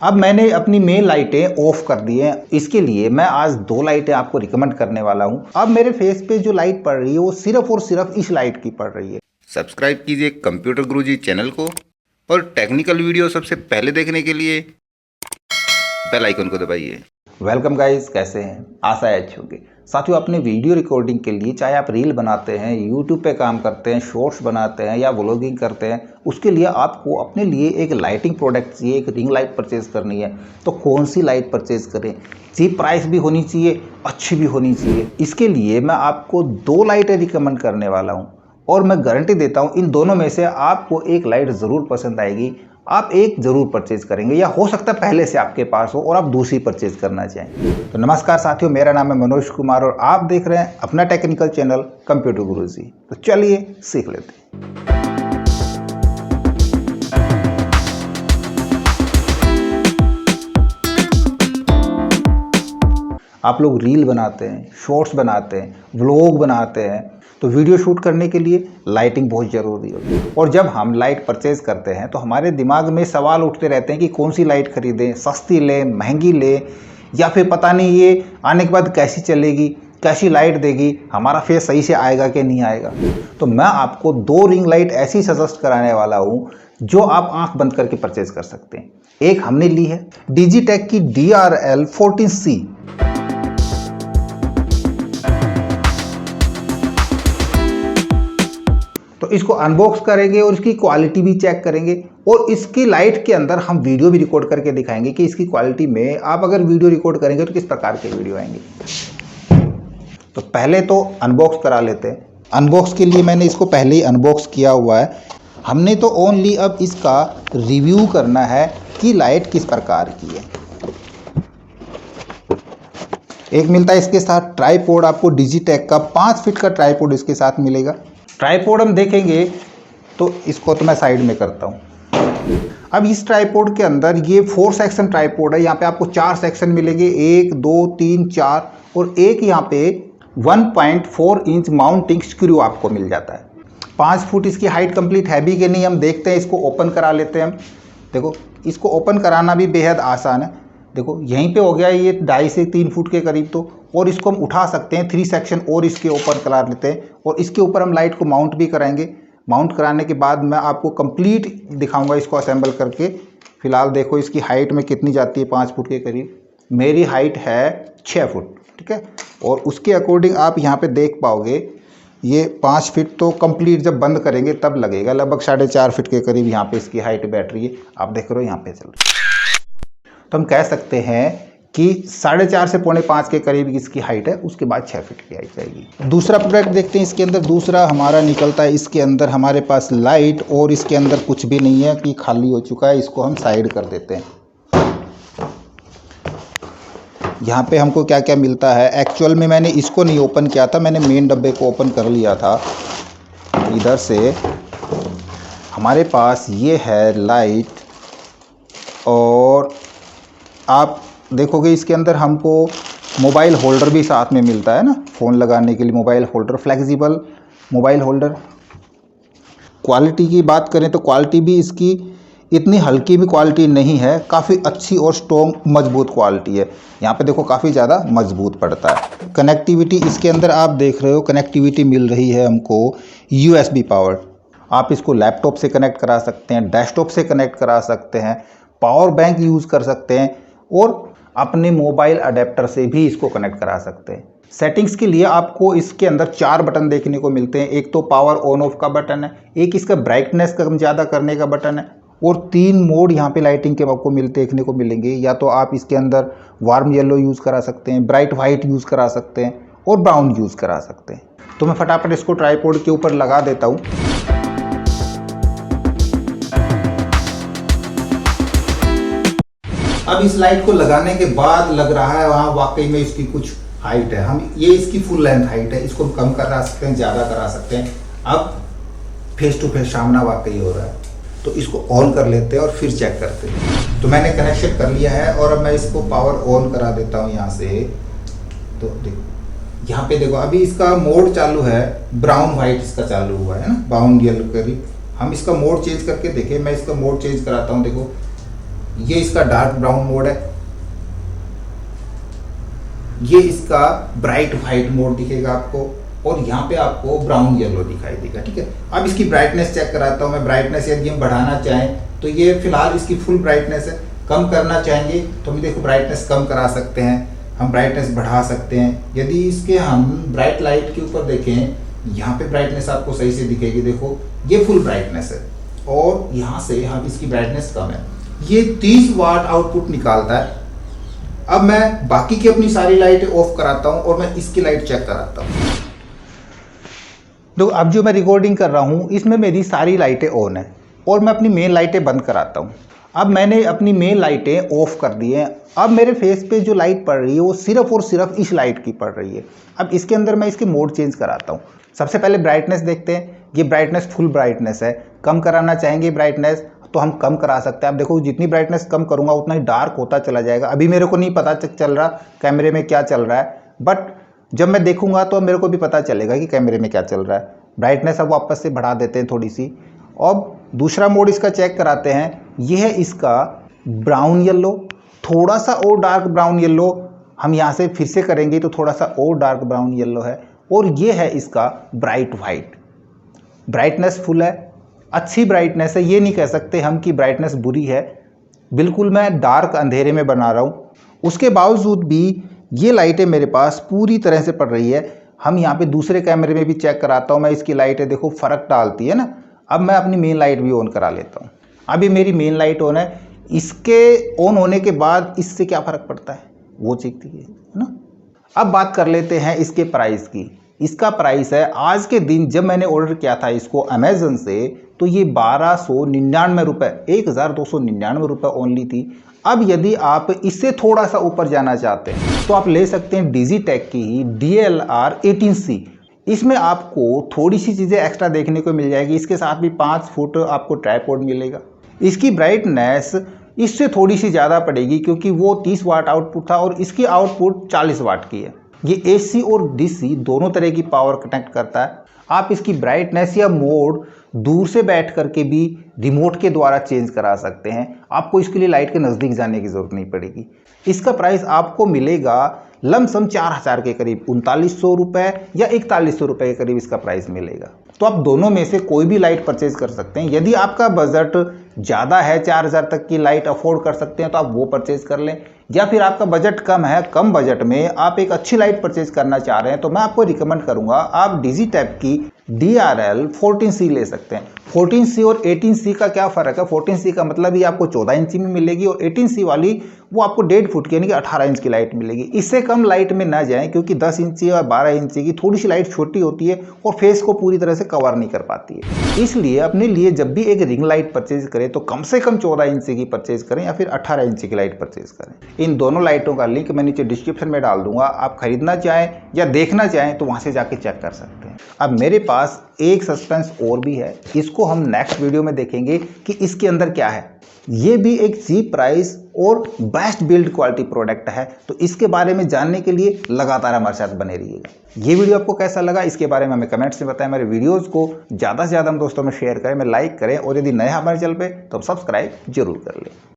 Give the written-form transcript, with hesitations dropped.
अब मैंने अपनी मेन लाइटें ऑफ कर दी हैं। इसके लिए मैं आज दो लाइटें आपको रिकमेंड करने वाला हूं। अब मेरे फेस पे जो लाइट पड़ रही है वो सिर्फ और सिर्फ इस लाइट की पड़ रही है। सब्सक्राइब कीजिए कंप्यूटर गुरुजी चैनल को और टेक्निकल वीडियो सबसे पहले देखने के लिए बेल आइकन को दबाइए। वेलकम गाइस, कैसे हैं? आशा है अच्छे होंगे। साथियों, अपने वीडियो रिकॉर्डिंग के लिए चाहे आप रील बनाते हैं, यूट्यूब पे काम करते हैं, शॉर्ट्स बनाते हैं या व्लॉगिंग करते हैं, उसके लिए आपको अपने लिए एक लाइटिंग प्रोडक्ट चाहिए, एक रिंग लाइट परचेज करनी है। तो कौन सी लाइट परचेज करें? चीप प्राइस भी होनी चाहिए, अच्छी भी होनी चाहिए। इसके लिए मैं आपको दो लाइटें रिकमेंड करने वाला हूँ और मैं गारंटी देता हूँ इन दोनों में से आपको एक लाइट ज़रूर पसंद आएगी। आप एक ज़रूर परचेज करेंगे या हो सकता है पहले से आपके पास हो और आप दूसरी परचेज करना चाहें। तो नमस्कार साथियों, मेरा नाम है मनोज कुमार और आप देख रहे हैं अपना टेक्निकल चैनल कंप्यूटर गुरुजी। तो चलिए सीख लेते हैं। आप लोग रील बनाते हैं, शॉर्ट्स बनाते हैं, व्लॉग बनाते हैं, तो वीडियो शूट करने के लिए लाइटिंग बहुत ज़रूरी होती है। और जब हम लाइट परचेज करते हैं तो हमारे दिमाग में सवाल उठते रहते हैं कि कौन सी लाइट खरीदें, सस्ती लें, महंगी लें, या फिर पता नहीं ये आने के बाद कैसी चलेगी, कैसी लाइट देगी, हमारा फेस सही से आएगा कि नहीं आएगा। तो मैं आपको दो रिंग लाइट ऐसी सजेस्ट कराने वाला हूँ जो आप आंख बंद करके परचेज कर सकते हैं। एक हमने ली है डिजिटेक की DRL14C। तो इसको अनबॉक्स करेंगे और इसकी क्वालिटी भी चेक करेंगे और इसकी लाइट के अंदर हम वीडियो भी रिकॉर्ड करके दिखाएंगे कि इसकी क्वालिटी में आप अगर वीडियो रिकॉर्ड करेंगे तो किस प्रकार के वीडियो आएंगे। तो पहले तो अनबॉक्स करा लेते हैं। अनबॉक्स के लिए मैंने इसको पहले ही अनबॉक्स किया हुआ है। हमने तो ओनली अब इसका रिव्यू करना है कि लाइट किस प्रकार की है। एक मिलता है इसके साथ ट्राइपॉड, आपको डिजिटेक का 5 फीट का ट्राइपॉड इसके साथ मिलेगा। ट्राइपॉड हम देखेंगे तो इसको तो मैं साइड में करता हूँ। अब इस ट्राइपॉड के अंदर ये 4 सेक्शन ट्राइपॉड है। यहाँ पे आपको 4 सेक्शन मिलेंगे, 1 2 3 4, और एक यहाँ पे 1.4 इंच माउंटिंग स्क्रू आपको मिल जाता है। 5 फुट इसकी हाइट कंप्लीट है भी कि नहीं हम देखते हैं। इसको ओपन करा लेते हैं हम। देखो, इसको ओपन कराना भी बेहद आसान है। देखो यहीं पे हो गया ये 2.5 से 3 फुट के करीब। तो और इसको हम उठा सकते हैं, 3 सेक्शन और इसके ऊपर करा लेते हैं और इसके ऊपर हम लाइट को माउंट भी कराएंगे। माउंट कराने के बाद मैं आपको कंप्लीट दिखाऊंगा इसको असेंबल करके। फिलहाल देखो इसकी हाइट में कितनी जाती है, 5 फुट के करीब। मेरी हाइट है 6 फुट, ठीक है। और उसके अकॉर्डिंग आप यहाँ पे देख पाओगे ये 5 फीट तो कंप्लीट जब बंद करेंगे तब लगेगा। लगभग 4.5 फीट के करीब यहाँ पे इसकी हाइट बैठ रही है। आप देख रहे हो यहाँ पे चल रही है। तो हम कह सकते हैं कि 4.5 से 4.5 के करीब इसकी हाइट है। उसके बाद 6 फीट की हाइट जाएगी। दूसरा प्रोडक्ट देखते हैं इसके अंदर। दूसरा हमारा निकलता है, इसके अंदर हमारे पास लाइट और इसके अंदर कुछ भी नहीं है कि खाली हो चुका है। इसको हम साइड कर देते हैं। यहाँ पे हमको क्या क्या मिलता है, एक्चुअल में मैंने इसको नहीं ओपन किया था, मैंने मेन डब्बे को ओपन कर लिया था। इधर से हमारे पास ये है लाइट और आप देखोगे इसके अंदर हमको मोबाइल होल्डर भी साथ में मिलता है ना, फ़ोन लगाने के लिए mobile holder, flexible mobile holder. Quality की बात करें तो क्वालिटी भी इसकी इतनी हल्की भी क्वालिटी नहीं है, काफ़ी अच्छी और स्ट्रॉन्ग मजबूत क्वालिटी है। यहाँ पे देखो काफ़ी ज़्यादा मजबूत पड़ता है। कनेक्टिविटी इसके अंदर आप देख रहे हो, कनेक्टिविटी मिल रही है हमको USB पावर। आप इसको लैपटॉप से कनेक्ट करा सकते हैं, डेस्कटॉप से कनेक्ट करा सकते हैं, पावर बैंक यूज़ कर सकते हैं और अपने मोबाइल अडेप्टर से भी इसको कनेक्ट करा सकते हैं। सेटिंग्स के लिए आपको इसके अंदर 4 बटन देखने को मिलते हैं। एक तो पावर ऑन ऑफ का बटन है, एक इसका ब्राइटनेस कम ज़्यादा करने का बटन है और 3 मोड यहाँ पे लाइटिंग के आपको देखने को मिलेंगे। या तो आप इसके अंदर वार्म येलो यूज़ करा सकते हैं, ब्राइट वाइट यूज़ करा सकते हैं और ब्राउन यूज़ करा सकते हैं। तो मैं फटाफट इसको ट्राइपॉड के ऊपर लगा देता हूँ। अब इस लाइट को लगाने के बाद लग रहा है वहाँ वाकई में इसकी कुछ हाइट है। हम ये इसकी फुल लेंथ हाइट है, इसको हम कम करा सकते हैं, ज़्यादा करा सकते हैं। अब फेस टू फेस सामना वाकई हो रहा है। तो इसको ऑन कर लेते हैं और फिर चेक करते हैं। तो मैंने कनेक्शन कर लिया है और अब मैं इसको पावर ऑन करा देता हूँ यहाँ से। तो देखो यहाँ पे देखो अभी इसका मोड चालू है, ब्राउन वाइट इसका चालू हुआ है ना, ब्राउन येलो करीब। हम इसका मोड चेंज करके देखें, मैं इसका मोड चेंज कराता हूँ। देखो ये इसका डार्क ब्राउन मोड है, ये इसका ब्राइट व्हाइट मोड दिखेगा आपको, और यहाँ पे आपको ब्राउन येलो दिखाई देगा। ठीक है, अब इसकी ब्राइटनेस चेक कराता हूँ मैं। ब्राइटनेस यदि हम बढ़ाना चाहें तो ये फिलहाल इसकी फुल ब्राइटनेस है। कम करना चाहेंगे तो हम देखो ब्राइटनेस कम करा सकते हैं, हम ब्राइटनेस बढ़ा सकते हैं। यदि इसके हम ब्राइट लाइट के ऊपर देखें, यहाँ पे ब्राइटनेस आपको सही से दिखेगी। देखो ये फुल ब्राइटनेस है और यहाँ से यहाँ इसकी ब्राइटनेस कम है। ये 30 वाट आउटपुट निकालता है। अब मैं बाकी की अपनी सारी लाइटें ऑफ कराता हूँ और मैं इसकी लाइट चेक कराता हूँ। तो अब जो मैं रिकॉर्डिंग कर रहा हूँ इसमें मेरी सारी लाइटें ऑन है और मैं अपनी मेन लाइटें बंद कराता हूँ। अब मैंने अपनी मेन लाइटें ऑफ कर दी हैं। अब मेरे फेस पे जो लाइट पड़ रही है वो सिर्फ और सिर्फ इस लाइट की पड़ रही है। अब इसके अंदर मैं इसके मोड चेंज कराता हूँ। सबसे पहले ब्राइटनेस देखते हैं। ये ब्राइटनेस फुल ब्राइटनेस है। कम कराना चाहेंगे ब्राइटनेस तो हम कम करा सकते हैं। अब देखो जितनी ब्राइटनेस कम करूँगा उतना ही डार्क होता चला जाएगा। अभी मेरे को नहीं पता चल रहा कैमरे में क्या चल रहा है, बट जब मैं देखूंगा तो मेरे को भी पता चलेगा कि कैमरे में क्या चल रहा है। ब्राइटनेस अब वापस से बढ़ा देते हैं थोड़ी सी। अब दूसरा मोड इसका चेक कराते हैं। यह है इसका ब्राउन येलो, थोड़ा सा और डार्क ब्राउन येलो। हम यहाँ से फिर से करेंगे तो थोड़ा सा और डार्क ब्राउन येलो है। और ये है इसका ब्राइट वाइट। ब्राइटनेस फुल है, अच्छी ब्राइटनेस है। ये नहीं कह सकते हम कि ब्राइटनेस बुरी है। बिल्कुल मैं डार्क अंधेरे में बना रहा हूँ, उसके बावजूद भी ये लाइटें मेरे पास पूरी तरह से पड़ रही है। हम यहाँ पे दूसरे कैमरे में भी चेक कराता हूँ मैं। इसकी लाइटें देखो फ़र्क डालती है ना। अब मैं अपनी मेन लाइट भी ऑन करा लेता हूँ। अभी मेरी मेन लाइट ऑन है। इसके ऑन होने के बाद इससे क्या फ़र्क पड़ता है वो चीखती है ना। अब बात कर लेते हैं इसके प्राइस की। इसका प्राइस है आज के दिन जब मैंने ऑर्डर किया था इसको अमेज़न से तो ये 1299 रुपये, 1299 रुपये ओनली थी। अब यदि आप इससे थोड़ा सा ऊपर जाना चाहते हैं तो आप ले सकते हैं डिजिटेक की ही DLR 18C। इसमें आपको थोड़ी सी चीज़ें एक्स्ट्रा देखने को मिल जाएगी। इसके साथ भी 5 फुट आपको ट्राइपॉड मिलेगा। इसकी ब्राइटनेस इससे थोड़ी सी ज़्यादा पड़ेगी क्योंकि वो 30 वाट आउटपुट था और इसकी आउटपुट 40 वाट की है। ये AC और DC दोनों तरह की पावर कनेक्ट करता है। आप इसकी ब्राइटनेस या मोड दूर से बैठ करके भी रिमोट के द्वारा चेंज करा सकते हैं। आपको इसके लिए लाइट के नज़दीक जाने की ज़रूरत नहीं पड़ेगी। इसका प्राइस आपको मिलेगा लमसम 4000 के करीब, 3900 रुपये या 4100 रुपये के करीब इसका प्राइस मिलेगा। तो आप दोनों में से कोई भी लाइट परचेज कर सकते हैं। यदि आपका बजट ज़्यादा है, 4000 तक की लाइट अफोर्ड कर सकते हैं तो आप वो परचेज कर लें, या फिर आपका बजट कम है, कम बजट में आप एक अच्छी लाइट परचेज करना चाह रहे हैं तो मैं आपको रिकमेंड करूंगा आप डिजिटेक की DRL 14C ले सकते हैं। 14C और 18C का क्या फ़र्क है? 14C का मतलब ये आपको 14 इंची में मिलेगी और 18C वाली वो आपको 1.5 फुट की यानी कि 18 इंच की लाइट मिलेगी। इससे कम लाइट में ना जाएं क्योंकि 10 इंची और 12 इंची की थोड़ी सी लाइट छोटी होती है और फेस को पूरी तरह से कवर नहीं कर पाती है। इसलिए अपने लिए जब भी एक रिंग लाइट परचेज करें तो कम से कम 14 इंची की परचेज करें या फिर 18 इंची की लाइट परचेज करें। इन दोनों लाइटों का लिंक मैं नीचे डिस्क्रिप्शन में डाल दूंगा। आप खरीदना चाहें या देखना चाहें तो वहां से जाके चेक कर सकते हैं। अब मेरे पास एक सस्पेंस और भी है, इसको हम नेक्स्ट वीडियो में देखेंगे कि इसके अंदर क्या है। ये भी एक चीप प्राइस और बेस्ट बिल्ड क्वालिटी प्रोडक्ट है, तो इसके बारे में जानने के लिए लगातार हमारे साथ बने रहिएगा। ये वीडियो आपको कैसा लगा इसके बारे में हमें कमेंट्स में बताएं। मेरे वीडियोस को ज़्यादा से ज़्यादा हम दोस्तों में शेयर करें, में लाइक करें और यदि नए हमारे चैनल पे तो सब्सक्राइब जरूर कर लें।